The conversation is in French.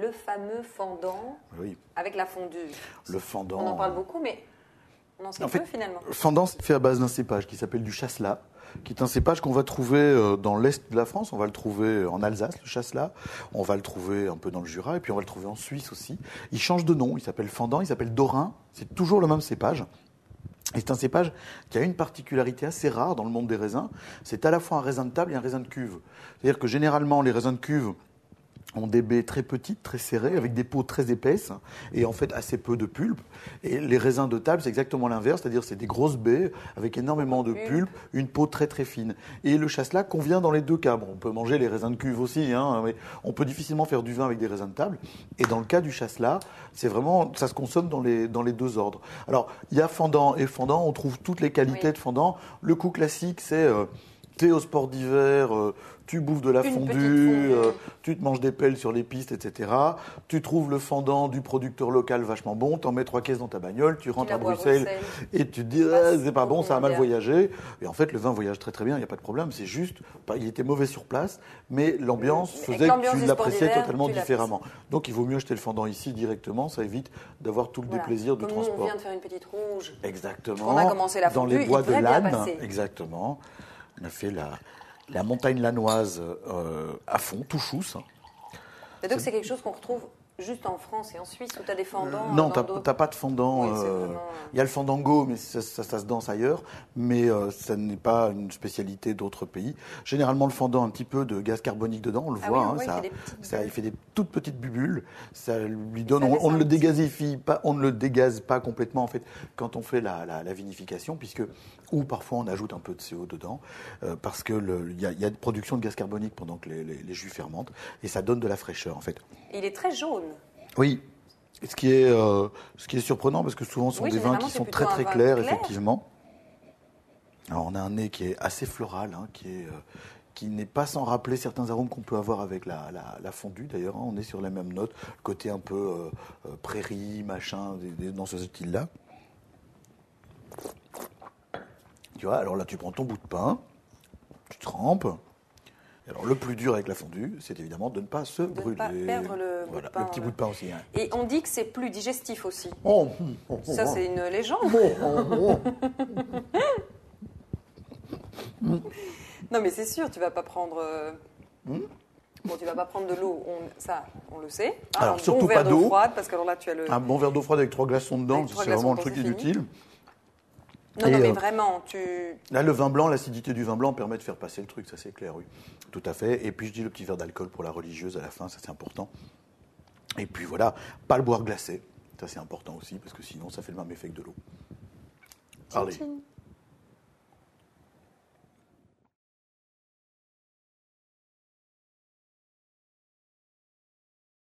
le fameux fendant avec la fondue. Le fendant. On en parle beaucoup, mais on en sait peu finalement. Le fendant, c'est fait à base d'un cépage qui s'appelle du chasselas, qui est un cépage qu'on va trouver dans l'est de la France. On va le trouver en Alsace, le chasselas. On va le trouver un peu dans le Jura, et puis on va le trouver en Suisse aussi. Il change de nom, il s'appelle fendant, il s'appelle dorin. C'est toujours le même cépage. Et c'est un cépage qui a une particularité assez rare dans le monde des raisins. C'est à la fois un raisin de table et un raisin de cuve. C'est-à-dire que généralement, les raisins de cuve ont des baies très petites, très serrées, avec des peaux très épaisses et en fait assez peu de pulpe. Et les raisins de table, c'est exactement l'inverse, c'est-à-dire c'est des grosses baies avec énormément de pulpe, une peau très très fine. Et le chasselas convient dans les deux cas. Bon, on peut manger les raisins de cuve aussi, mais on peut difficilement faire du vin avec des raisins de table. Et dans le cas du chasselas, c'est vraiment, ça se consomme dans les deux ordres. Alors, il y a fendant et fendant, on trouve toutes les qualités de fendant. Le coup classique, c'est thé au sport d'hiver, tu bouffes de la fondue, tu te manges des pelles sur les pistes, etc. Tu trouves le fendant du producteur local vachement bon, t'en mets 3 caisses dans ta bagnole, tu rentres à Bruxelles et tu te dis c'est pas bon, ça a mal voyagé. Et en fait, le vin voyage très très bien, il n'y a pas de problème, c'est juste, il était mauvais sur place, mais l'ambiance faisait que tu l'appréciais totalement différemment. Donc il vaut mieux acheter le fendant ici directement, ça évite d'avoir tout le déplaisir du transport. Nous, on vient de faire une petite rouge. Exactement. On a commencé la fondue, dans les bois de l'Âne, exactement. On a fait la montagne lannoise à fond, tout chousse. Et donc c'est quelque chose qu'on retrouve juste en France et en Suisse, où tu as des fendants non, t'as pas de fendant. Il y a le fandango, mais ça se danse ailleurs. Mais ça n'est pas une spécialité d'autres pays. Généralement, le fendant a un petit peu de gaz carbonique dedans, on le voit. Il fait des toutes petites bulles. Ça lui donne. On ne le dégazifie pas, on ne le dégaze pas complètement en fait quand on fait la vinification, ou parfois on ajoute un peu de CO dedans, parce que il y a une production de gaz carbonique pendant que les jus fermentent, et ça donne de la fraîcheur en fait. Il est très jaune. Oui, ce qui est surprenant parce que souvent ce sont des vins qui sont très très clairs, effectivement. Alors on a un nez qui est assez floral, qui n'est pas sans rappeler certains arômes qu'on peut avoir avec la fondue d'ailleurs. On est sur la même note, côté un peu prairie, machin, dans ce style-là. Tu vois, alors là tu prends ton bout de pain, tu trempes. Alors, le plus dur avec la fondue, c'est évidemment de ne pas se brûler. De ne pas perdre le bout de pain. Le petit bout de pain aussi. Et on dit que c'est plus digestif aussi. Ça, c'est une légende. Non, mais c'est sûr, tu vas pas prendre... Bon, tu vas pas prendre de l'eau, on le sait. Alors, surtout bon pas d'eau froide, parce que alors là, tu as le... Un bon verre d'eau froide avec 3 glaçons dedans, c'est vraiment le truc inutile. Non, mais vraiment, Là, le vin blanc, l'acidité du vin blanc permet de faire passer le truc, ça c'est clair, oui. Tout à fait. Et puis, je dis le petit verre d'alcool pour la religieuse à la fin, ça c'est important. Et puis voilà, pas le boire glacé, ça c'est important aussi, parce que sinon, ça fait le même effet que de l'eau. Allez.